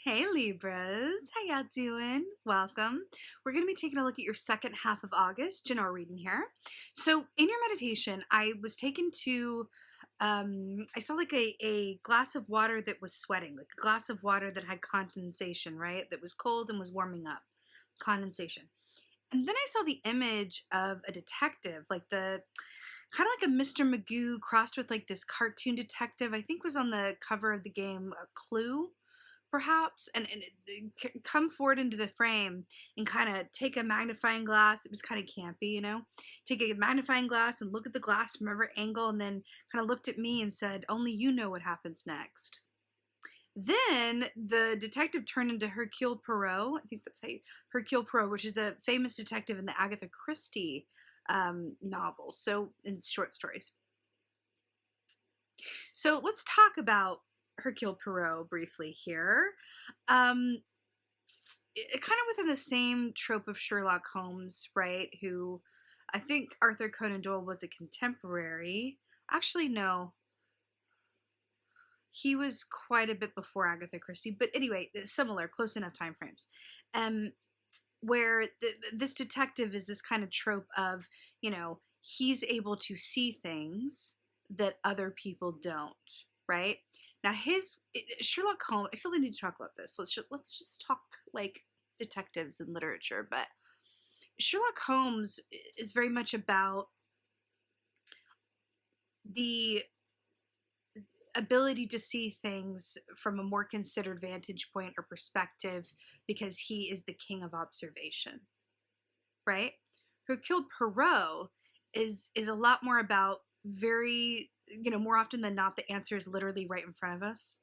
Hey Libras, how y'all doing? Welcome. We're going to be taking a look at your second half of August, general reading here. So in your meditation, I was taken to, I saw like a glass of water that was sweating, like a glass of water that had condensation, right? That was cold and was warming up, condensation. And then I saw the image of a detective, like the kind of like a Mr. Magoo crossed with like this cartoon detective, I think was on the cover of the game Clue perhaps, and come forward into the frame and kind of take a magnifying glass. It was kind of campy, take a magnifying glass and look at the glass from every angle, and then kind of looked at me and said, only you know what happens next. Then the detective turned into Hercule Poirot. I think that's how Hercule Poirot, which is a famous detective in the Agatha Christie novels, so in short stories. So let's talk about Hercule Poirot briefly here. Kind of within the same trope of Sherlock Holmes, right? Who I think Arthur Conan Doyle was a contemporary. Actually, no. He was quite a bit before Agatha Christie, but anyway, similar, close enough time frames. Where this detective is this kind of trope of, he's able to see things that other people don't, right? Now Sherlock Holmes, I feel I need to talk about this. Let's just talk like detectives in literature, but Sherlock Holmes is very much about the ability to see things from a more considered vantage point or perspective because he is the king of observation, right? Hercule Poirot is a lot more about very, more often than not, the answer is literally right in front of us.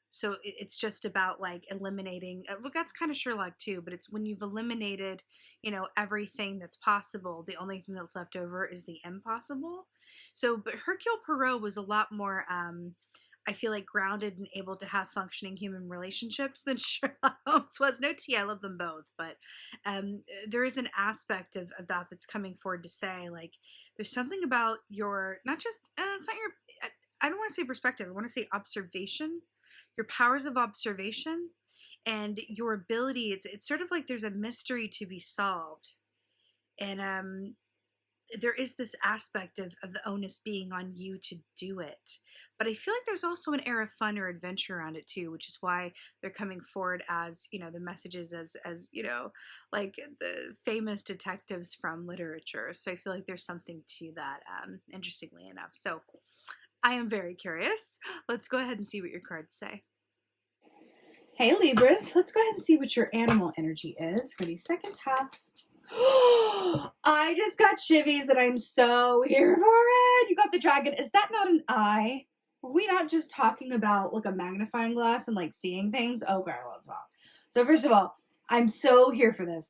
So it's just about like eliminating, well, that's kind of Sherlock too, but it's when you've eliminated, everything that's possible, the only thing that's left over is the impossible. So, but Hercule Poirot was a lot more, I feel like, grounded and able to have functioning human relationships than Sherlock Holmes was. No tea, I love them both, but there is an aspect of that that's coming forward to say, like, there's something about your, not just, it's not your, I don't want to say perspective, I want to say observation, your powers of observation and your ability. It's sort of like there's a mystery to be solved. And there is this aspect of the onus being on you to do it. But I feel like there's also an air of fun or adventure around it too, which is why they're coming forward as, the messages as like the famous detectives from literature. So I feel like there's something to that, interestingly enough. So I am very curious. Let's go ahead and see what your cards say. Hey Libras, let's go ahead and see what your animal energy is for the second half. I just got chivies and I'm so here for it. You got the dragon. Is that not an eye? Were we not just talking about like a magnifying glass and like seeing things? Okay, well, it's not. So first of all, I'm so here for this.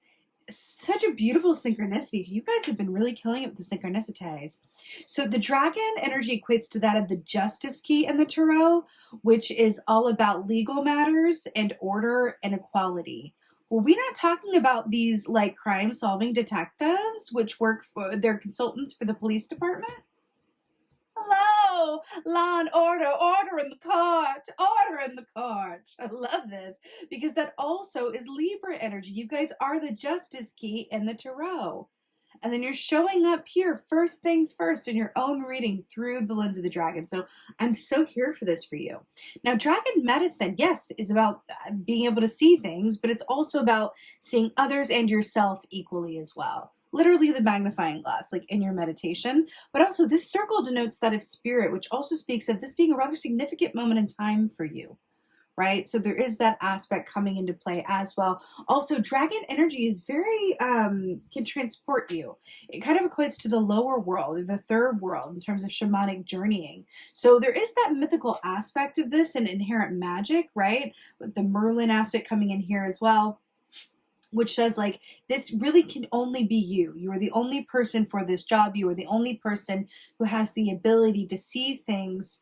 Such a beautiful synchronicity. You guys have been really killing it with the synchronicities. So the dragon energy equates to that of the justice key in the tarot, which is all about legal matters and order and equality. Were we not talking about these like crime solving detectives, which work for, they're consultants for the police department? Hello, law and order in the court, order in the court. I love this because that also is Libra energy. You guys are the justice key in the tarot. And then you're showing up here, first things first, in your own reading through the lens of the dragon. So I'm so here for this for you. Now, dragon medicine, yes, is about being able to see things, but it's also about seeing others and yourself equally as well. Literally the magnifying glass, like in your meditation. But also this circle denotes that of spirit, which also speaks of this being a rather significant moment in time for you. Right? So there is that aspect coming into play as well. Also, dragon energy is very, can transport you. It kind of equates to the lower world or the third world in terms of shamanic journeying. So there is that mythical aspect of this and inherent magic, right? With the Merlin aspect coming in here as well, which says like this really can only be you. You are the only person for this job. You are the only person who has the ability to see things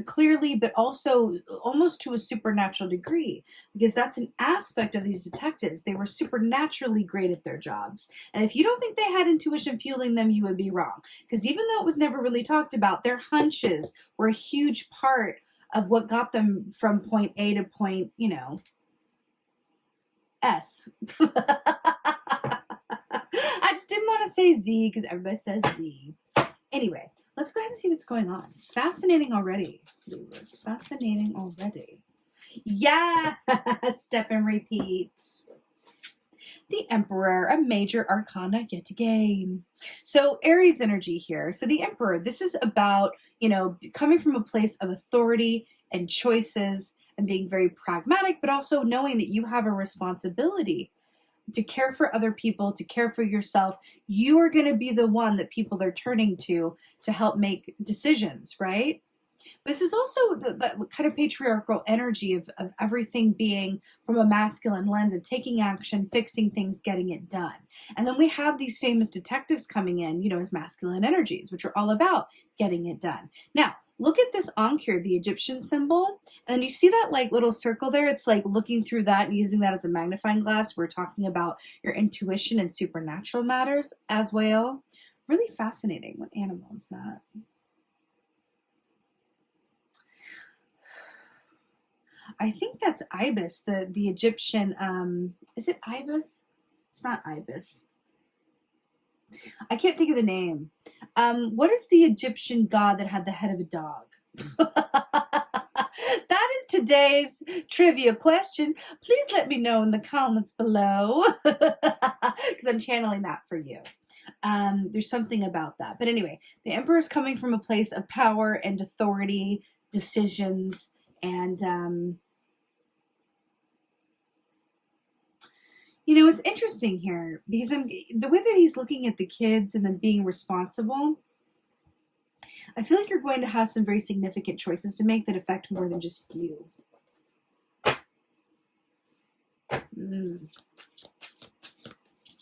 clearly, but also almost to a supernatural degree, because that's an aspect of these detectives. They were supernaturally great at their jobs. And if you don't think they had intuition fueling them, you would be wrong. Because even though it was never really talked about, their hunches were a huge part of what got them from point A to point, S. I just didn't want to say Z because everybody says Z. Anyway, let's go ahead and see what's going on. Fascinating already, Libras. Fascinating already. Yeah, step and repeat. The Emperor, a major arcana yet again. So Aries energy here. So the Emperor, this is about, coming from a place of authority and choices and being very pragmatic, but also knowing that you have a responsibility to care for other people, to care for yourself. You are going to be the one that people are turning to help make decisions, right? This is also the kind of patriarchal energy of everything being from a masculine lens of taking action, fixing things, getting it done. And then we have these famous detectives coming in, as masculine energies, which are all about getting it done. Now, look at this Ankh here, the Egyptian symbol. And you see that like little circle there? It's like looking through that and using that as a magnifying glass. We're talking about your intuition and supernatural matters as well. Really fascinating. What animal is that? I think that's ibis, the Egyptian, is it ibis? It's not ibis. I can't think of the name. What is the Egyptian god that had the head of a dog? That is today's trivia question. Please let me know in the comments below because I'm channeling that for you. There's something about that. But anyway, the Emperor is coming from a place of power and authority, decisions, and it's interesting here because the way that he's looking at the kids and then being responsible, I feel like you're going to have some very significant choices to make that affect more than just you. When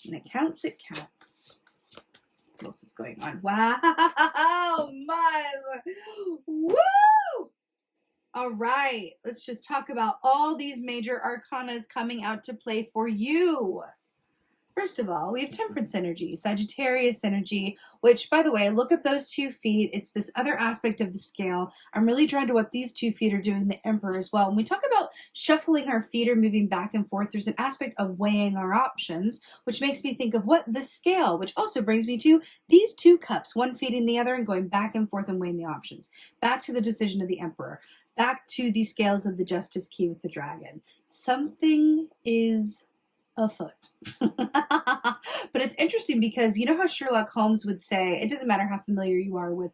it counts, it counts. What else is going on? Wow, my, woo! All right, let's just talk about all these major arcanas coming out to play for you. First of all, we have Temperance energy, Sagittarius energy, which, by the way, look at those 2 feet. It's this other aspect of the scale. I'm really drawn to what these 2 feet are doing, the Emperor as well. When we talk about shuffling our feet or moving back and forth, there's an aspect of weighing our options, which makes me think of what the scale, which also brings me to these 2 cups, one feeding the other and going back and forth and weighing the options. Back to the decision of the Emperor. Back to the scales of the Justice Key with the dragon. Something is afoot. But it's interesting because you know how Sherlock Holmes would say, it doesn't matter how familiar you are with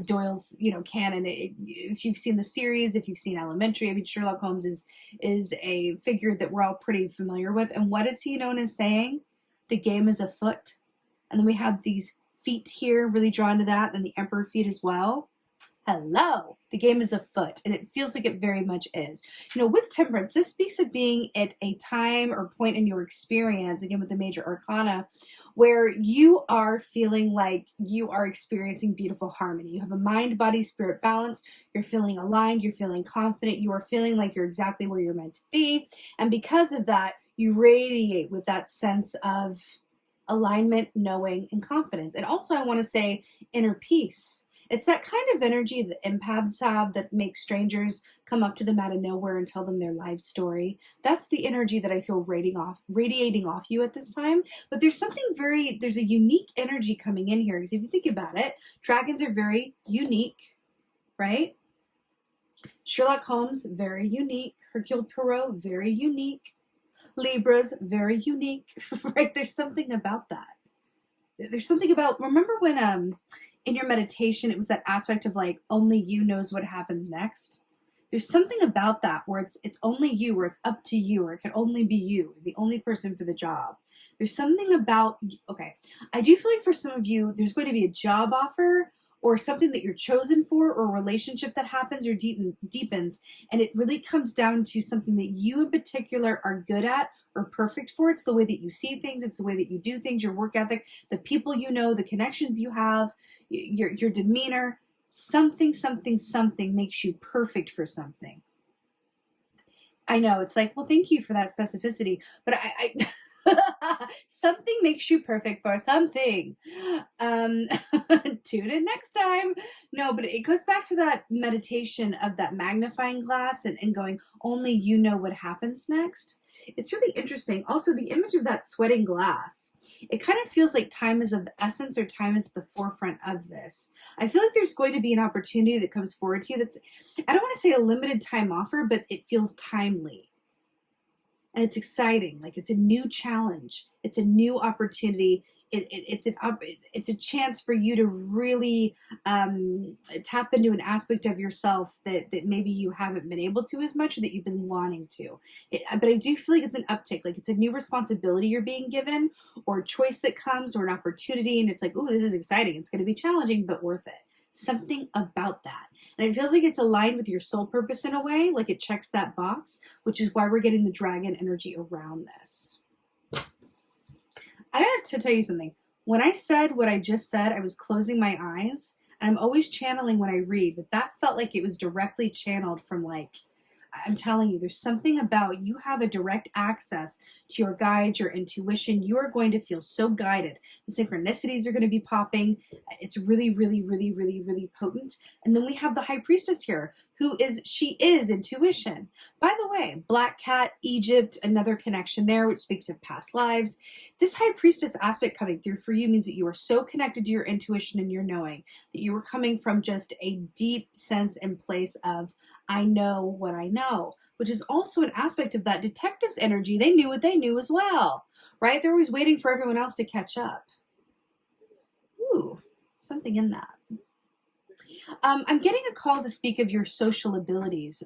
Doyle's canon, if you've seen the series, if you've seen Elementary, I mean, Sherlock Holmes is a figure that we're all pretty familiar with. And what is he known as saying? The game is afoot. And then we have these feet here really drawn to that, and the Emperor feet as well. Hello, the game is afoot, and it feels like it very much is. With Temperance, this speaks of being at a time or point in your experience, again with the major arcana, where you are feeling like you are experiencing beautiful harmony. You have a mind, body, spirit balance. You're feeling aligned. You're feeling confident. You are feeling like you're exactly where you're meant to be. And because of that, you radiate with that sense of alignment, knowing, and confidence. And also, I want to say inner peace. It's that kind of energy that empaths have that makes strangers come up to them out of nowhere and tell them their life story. That's the energy that I feel radiating off you at this time. But there's a unique energy coming in here. Because if you think about it, dragons are very unique, right? Sherlock Holmes, very unique. Hercule Poirot, very unique. Libras, very unique, right? There's something about that. There's something about, remember when in your meditation it was that aspect of like only you knows what happens next? There's something about that where it's only you, where it's up to you, or it can only be you, the only person for the job. There's something about, okay, I do feel like for some of you there's going to be a job offer or something that you're chosen for, or a relationship that happens or deepens, and it really comes down to something that you in particular are good at or perfect for. It's the way that you see things, it's the way that you do things, your work ethic, the people you know, the connections you have, your demeanor. Something makes you perfect for something. I know, it's like, well, thank you for that specificity, but I something makes you perfect for something. Tune in next time. No, but it goes back to that meditation of that magnifying glass and going, only you know what happens next. It's really interesting. Also, the image of that sweating glass, it kind of feels like time is of the essence, or time is at the forefront of this. I feel like there's going to be an opportunity that comes forward to you that's, I don't want to say a limited time offer, but it feels timely. And it's exciting. Like, it's a new challenge. It's a new opportunity. It's a chance for you to really tap into an aspect of yourself that maybe you haven't been able to as much, or that you've been wanting to. But I do feel like it's an uptick. Like, it's a new responsibility you're being given, or a choice that comes, or an opportunity, and it's like, oh, this is exciting. It's going to be challenging, but worth it. Something about that. And it feels like it's aligned with your soul purpose in a way, like it checks that box, which is why we're getting the dragon energy around this. I got to tell you something. When I said what I just said, I was closing my eyes, and I'm always channeling when I read, but that felt like it was directly channeled from, like, I'm telling you, there's something about, you have a direct access to your guides, your intuition. You are going to feel so guided. The synchronicities are going to be popping. It's really, really, really, really, really potent. And then we have the high priestess here, she is intuition. By the way, Black Cat, Egypt, another connection there, which speaks of past lives. This high priestess aspect coming through for you means that you are so connected to your intuition and your knowing, that you are coming from just a deep sense and place of, I know what I know, which is also an aspect of that detective's energy. They knew what they knew as well, right? They're always waiting for everyone else to catch up. Ooh, something in that. I'm getting a call to speak of your social abilities.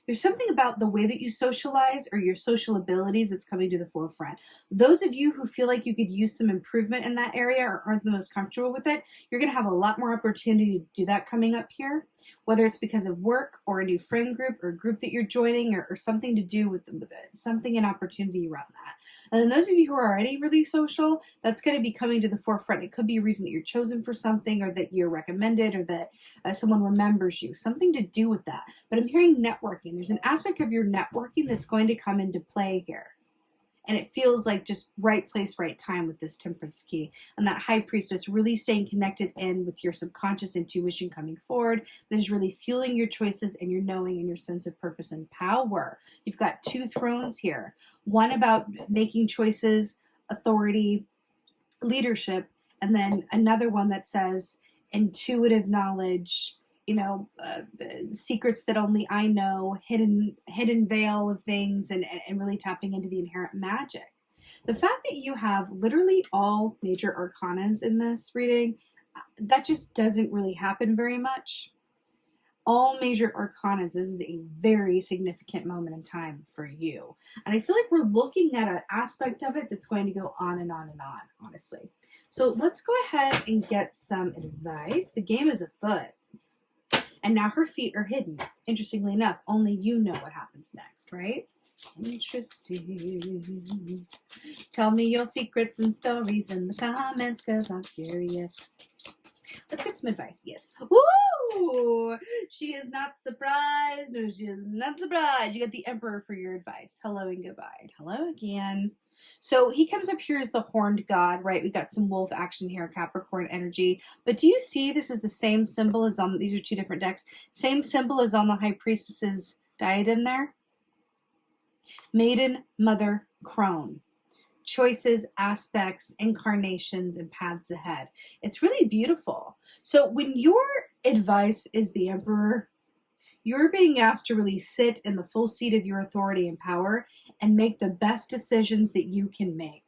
There's something about the way that you socialize, or your social abilities, that's coming to the forefront. Those of you who feel like you could use some improvement in that area, or aren't the most comfortable with it, you're going to have a lot more opportunity to do that coming up here, whether it's because of work, or a new friend group, or a group that you're joining, or something to do with it, something, an opportunity around that. And then those of you who are already really social, that's going to be coming to the forefront. It could be a reason that you're chosen for something, or that you're recommended, or that someone remembers you, something to do with that. But I'm hearing networking. There's an aspect of your networking that's going to come into play here. And it feels like just right place, right time with this Temperance key. And that high priestess really staying connected in with your subconscious intuition coming forward. That is really fueling your choices and your knowing and your sense of purpose and power. You've got two thrones here. One about making choices, authority, leadership. And then another one that says intuitive knowledge, secrets that only I know, hidden veil of things, and really tapping into the inherent magic. The fact that you have literally all major arcanas in this reading, that just doesn't really happen very much. All major arcanas, this is a very significant moment in time for you. And I feel like we're looking at an aspect of it that's going to go on and on and on, honestly. So let's go ahead and get some advice. The game is afoot. And now her feet are hidden. Interestingly enough, only you know what happens next, right? Interesting. Tell me your secrets and stories in the comments, because I'm curious. Let's get some advice. Yes. Ooh! She is not surprised. No, she is not surprised. You got the Emperor for your advice. Hello and goodbye. Hello again. So he comes up here as the horned god, right? We got some wolf action here, Capricorn energy. But do you see this is the same symbol as on, these are two different decks, same symbol as on the High Priestess's diadem there? Maiden, Mother, Crone. Choices, aspects, incarnations, and paths ahead. It's really beautiful. So when your advice is the Emperor, you're being asked to really sit in the full seat of your authority and power and make the best decisions that you can make.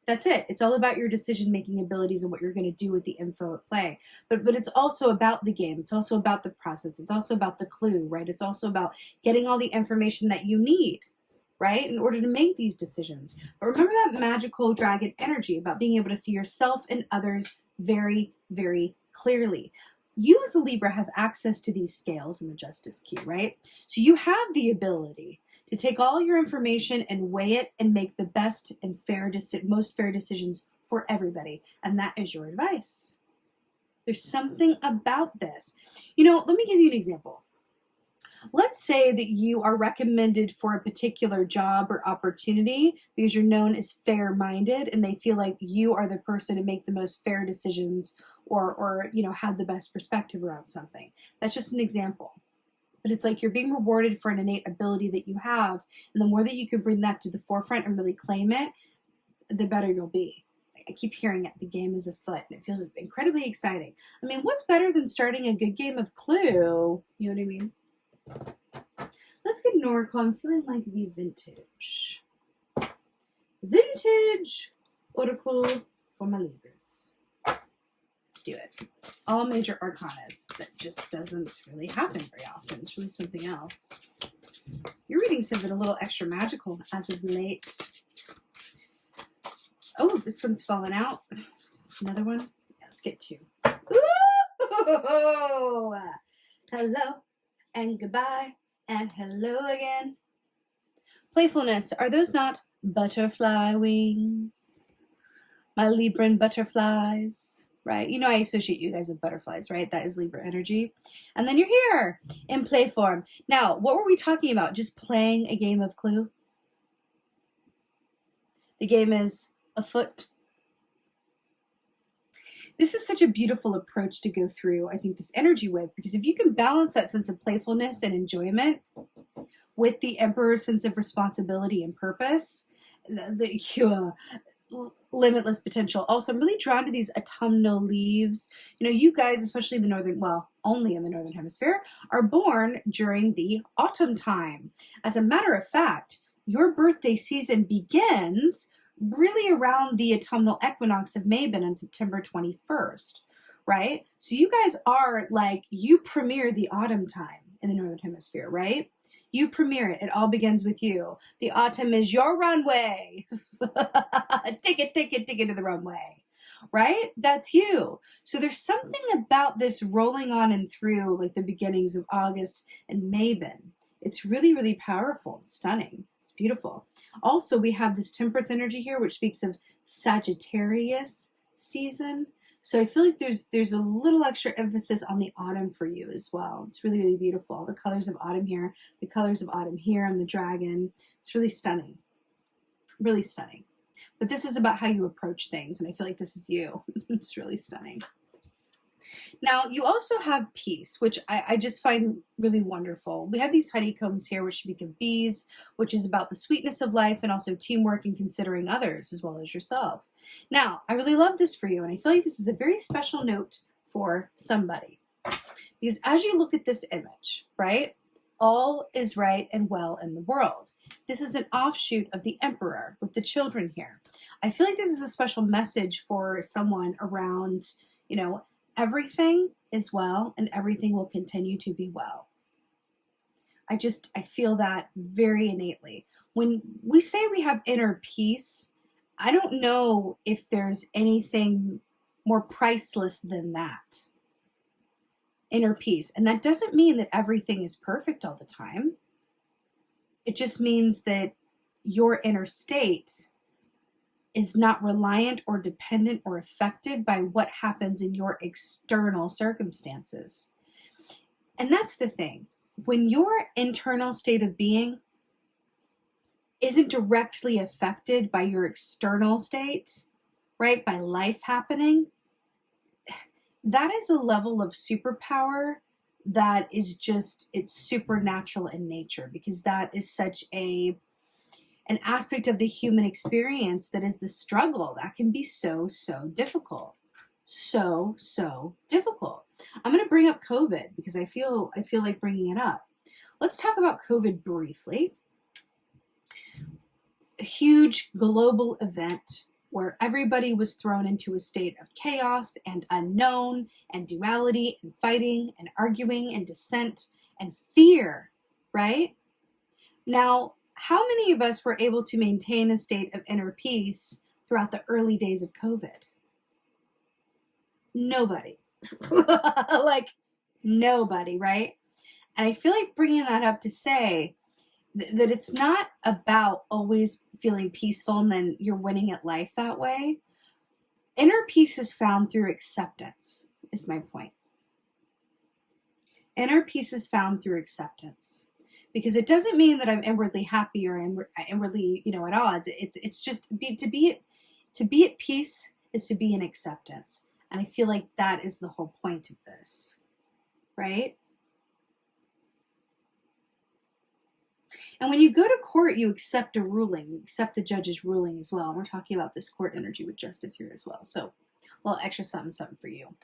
That's it. It's all about your decision-making abilities and what you're going to do with the info at play. But it's also about the game. It's also about the process. It's also about the clue, right? It's also about getting all the information that you need, right, in order to make these decisions. But remember that magical dragon energy about being able to see yourself and others very, very clearly. You as a Libra have access to these scales in the Justice key, right? So you have the ability to take all your information and weigh it and make the best and most fair decisions for everybody. And that is your advice. There's something about this. Let me give you an example. Let's say that you are recommended for a particular job or opportunity because you're known as fair-minded, and they feel like you are the person to make the most fair decisions or have the best perspective around something. That's just an example. but it's like you're being rewarded for an innate ability that you have. And the more that you can bring that to the forefront and really claim it, the better you'll be. I keep hearing it. The game is afoot, and it feels incredibly exciting. I mean, what's better than starting a good game of Clue? You know what I mean? Let's get an oracle. I'm feeling like the vintage oracle for my Libras. Let's do it. All major arcanas. That just doesn't really happen very often. It's really something else. Your readings have been a little extra magical as of late. Oh, this one's fallen out. Just another one. Yeah, let's get two. Ooh! Hello and goodbye and hello again. Playfulness. Are those not butterfly wings? My Libran butterflies, right? You know I associate you guys with butterflies, right? That is Libra energy. And then you're here in play form. Now, what were we talking about? Just playing a game of Clue? The game is afoot. This is such a beautiful approach to go through, I think, this energy with, because if you can balance that sense of playfulness and enjoyment with the Emperor's sense of responsibility and purpose, the limitless potential. Also, I'm really drawn to these autumnal leaves. You know, you guys, especially the northern, well, only in the northern hemisphere, are born during the autumn time. As a matter of fact, your birthday season begins really around the autumnal equinox of Mabon on September 21st, right? So you guys are like, you premiere the autumn time in the northern hemisphere, right? You premiere it. It all begins with you. The autumn is your runway. Take it to the runway, right? That's you. So there's something about this rolling on and through like the beginnings of August and Mabon. It's really, really powerful. It's stunning. It's beautiful. Also, we have this Temperance energy here, which speaks of Sagittarius season. So I feel like there's a little extra emphasis on the autumn for you as well. It's really, really beautiful. The colors of autumn here, the colors of autumn here, and the dragon. It's really stunning. Really stunning. But this is about how you approach things, and I feel like this is you. It's really stunning. Now, you also have peace, which I just find really wonderful. We have these honeycombs here, which speak of bees, which is about the sweetness of life and also teamwork and considering others as well as yourself. Now, I really love this for you, and I feel like this is a very special note for somebody. Because as you look at this image, right, all is right and well in the world. This is an offshoot of the Emperor with the children here. I feel like this is a special message for someone around, you know, everything is well and everything will continue to be well. I feel that very innately. When we say we have inner peace, I don't know if there's anything more priceless than that. Inner peace. And that doesn't mean that everything is perfect all the time. It just means that your inner state is not reliant or dependent or affected by what happens in your external circumstances. And that's the thing. When your internal state of being isn't directly affected by your external state, right, by life happening, that is a level of superpower that is just, it's supernatural in nature, because that is such an aspect of the human experience that is the struggle that can be so difficult. So difficult. I'm going to bring up COVID because I feel like bringing it up. Let's talk about COVID briefly. A huge global event where everybody was thrown into a state of chaos and unknown and duality and fighting and arguing and dissent and fear, right? Now, how many of us were able to maintain a state of inner peace throughout the early days of COVID? Nobody. Like, nobody, right? And I feel like bringing that up to say that it's not about always feeling peaceful and then you're winning at life that way. Inner peace is found through acceptance, is my point. Inner peace is found through acceptance. Because it doesn't mean that I'm inwardly happy or inwardly, at odds. It's just to be at peace is to be in acceptance. And I feel like that is the whole point of this, right? And when you go to court, you accept a ruling. You accept the judge's ruling as well. And we're talking about this court energy with justice here as well. So a little extra something for you.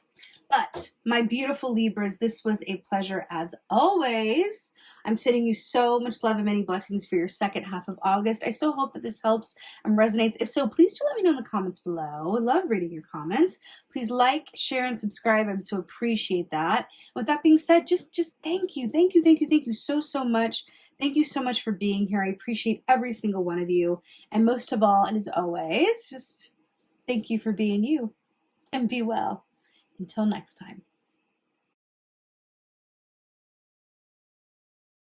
But my beautiful Libras, this was a pleasure as always. I'm sending you so much love and many blessings for your second half of August. I so hope that this helps and resonates. If so, please do let me know in the comments below. I love reading your comments. Please like, share, and subscribe. I would so appreciate that. With that being said, just thank you. Thank you so much. Thank you so much for being here. I appreciate every single one of you. And most of all, and as always, just thank you for being you. And be well. Until next time.